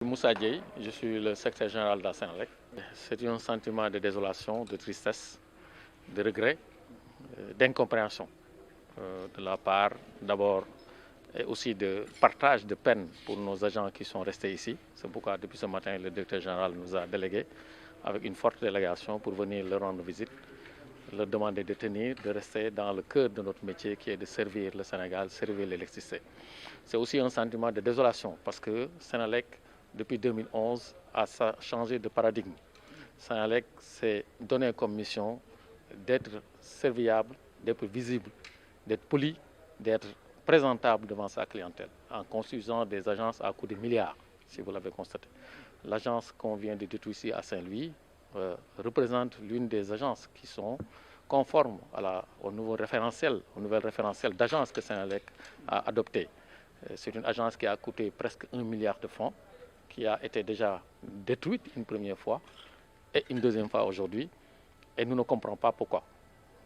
Moussa Dieye, je suis le secrétaire général de la Senelec. C'est un sentiment de désolation, de tristesse, de regret, d'incompréhension de la part d'abord et aussi de partage de peine pour nos agents qui sont restés ici. C'est pourquoi depuis ce matin, le directeur général nous a délégués avec une forte délégation pour venir leur rendre visite, leur demander de tenir, de rester dans le cœur de notre métier qui est de servir le Sénégal, servir l'électricité. C'est aussi un sentiment de désolation parce que Senelec, depuis 2011, a changé de paradigme. Senelec s'est donné comme mission d'être serviable, d'être visible, d'être poli, d'être présentable devant sa clientèle en construisant des agences à coût de milliards, si vous l'avez constaté. L'agence qu'on vient de détruire ici à Saint-Louis représente l'une des agences qui sont conformes au nouveau référentiel, au nouvel référentiel d'agence que Senelec a adopté. C'est une agence qui a coûté presque 1 milliard de francs, qui a été déjà détruite une première fois et une deuxième fois aujourd'hui. Et nous ne comprenons pas pourquoi.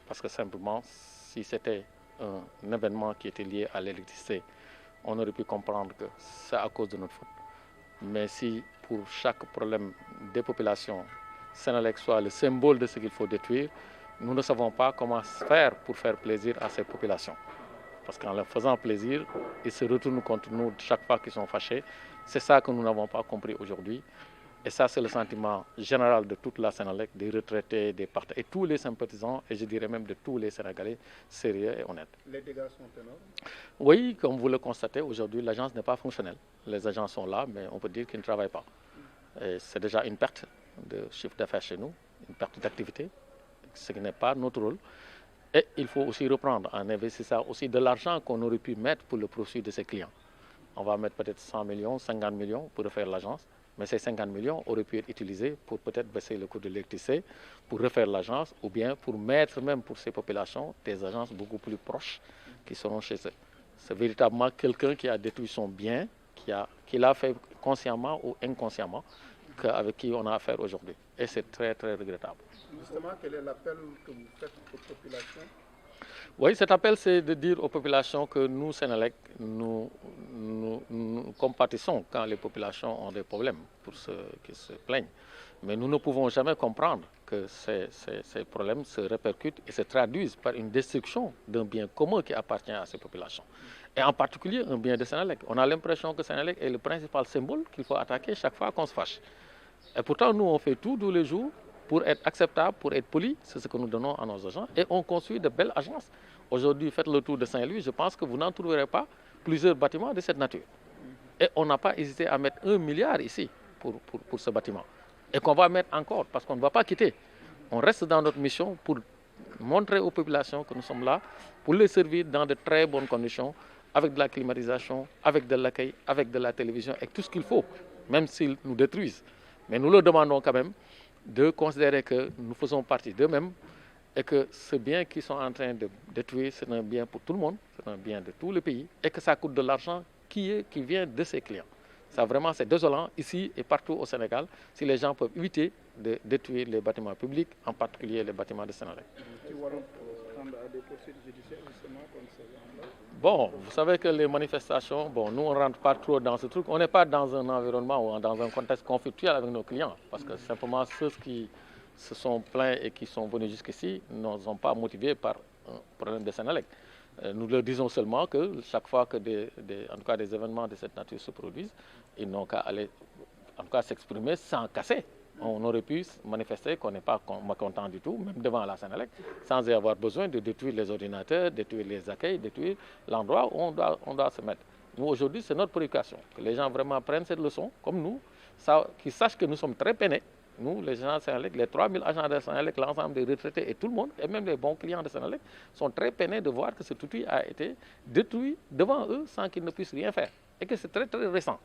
Parce que simplement, si c'était un événement qui était lié à l'électricité, on aurait pu comprendre que c'est à cause de notre faute. Mais si pour chaque problème des populations, Senelec soit le symbole de ce qu'il faut détruire, nous ne savons pas comment faire pour faire plaisir à ces populations. Parce qu'en leur faisant plaisir, ils se retournent contre nous chaque fois qu'ils sont fâchés. C'est ça que nous n'avons pas compris aujourd'hui. Et ça, c'est le sentiment général de toute la Senelec, des retraités, des partis, et tous les sympathisants, et je dirais même de tous les Sénégalais sérieux et honnêtes. Les dégâts sont énormes? Oui, comme vous le constatez, aujourd'hui, l'agence n'est pas fonctionnelle. Les agents sont là, mais on peut dire qu'ils ne travaillent pas. C'est déjà une perte de chiffre d'affaires chez nous, une perte d'activité, ce qui n'est pas notre rôle. Et il faut aussi reprendre en investissant aussi de l'argent qu'on aurait pu mettre pour le profit de ses clients. On va mettre peut-être 100 millions, 50 millions pour refaire l'agence. Mais ces 50 millions auraient pu être utilisés pour peut-être baisser le coût de l'électricité, pour refaire l'agence ou bien pour mettre même pour ces populations des agences beaucoup plus proches qui seront chez eux. C'est véritablement quelqu'un qui a détruit son bien, qui l'a fait consciemment ou inconsciemment, avec qui on a affaire aujourd'hui. Et c'est très, très regrettable. Justement, quel est l'appel que vous faites aux populations? Oui, cet appel, c'est de dire aux populations que nous, Senelec, nous compatissons quand les populations ont des problèmes pour ceux qui se plaignent. Mais nous ne pouvons jamais comprendre que ces problèmes se répercutent et se traduisent par une destruction d'un bien commun qui appartient à ces populations. Et en particulier un bien de Senelec. On a l'impression que Senelec est le principal symbole qu'il faut attaquer chaque fois qu'on se fâche. Et pourtant, nous, on fait tout tous les jours pour être acceptable, pour être poli, c'est ce que nous donnons à nos agents. Et on construit de belles agences. Aujourd'hui, faites le tour de Saint-Louis, je pense que vous n'en trouverez pas plusieurs bâtiments de cette nature. Et on n'a pas hésité à mettre 1 milliard ici pour ce bâtiment. Et qu'on va mettre encore, parce qu'on ne va pas quitter. On reste dans notre mission pour montrer aux populations que nous sommes là, pour les servir dans de très bonnes conditions, avec de la climatisation, avec de l'accueil, avec de la télévision, et tout ce qu'il faut, même s'ils nous détruisent. Mais nous leur demandons quand même de considérer que nous faisons partie d'eux-mêmes et que ce bien qu'ils sont en train de détruire, c'est un bien pour tout le monde, c'est un bien de tout le pays et que ça coûte de l'argent qui vient de ses clients. Ça vraiment, c'est désolant ici et partout au Sénégal si les gens peuvent éviter de détruire les bâtiments publics, en particulier les bâtiments de Senelec. Bon, vous savez que les manifestations, bon, nous on ne rentre pas trop dans ce truc. On n'est pas dans un environnement ou dans un contexte conflictuel avec nos clients. Parce que simplement ceux qui se sont plaints et qui sont venus jusqu'ici ne sont pas motivés par un problème de Senelec. Nous leur disons seulement que chaque fois que en tout cas des événements de cette nature se produisent, ils n'ont qu'à aller en tout cas s'exprimer sans casser. On aurait pu manifester qu'on n'est pas content du tout, même devant la Senelec, sans avoir besoin de détruire les ordinateurs, détruire les accueils, détruire l'endroit où on doit se mettre. Nous, aujourd'hui, c'est notre préoccupation, que les gens vraiment prennent cette leçon, comme nous, qu'ils sachent que nous sommes très peinés. Nous, les gens de Senelec, les 3000 agents de Senelec, l'ensemble des retraités et tout le monde, et même les bons clients de Senelec, sont très peinés de voir que cet outil a été détruit devant eux sans qu'ils ne puissent rien faire. Et que c'est très, très récent.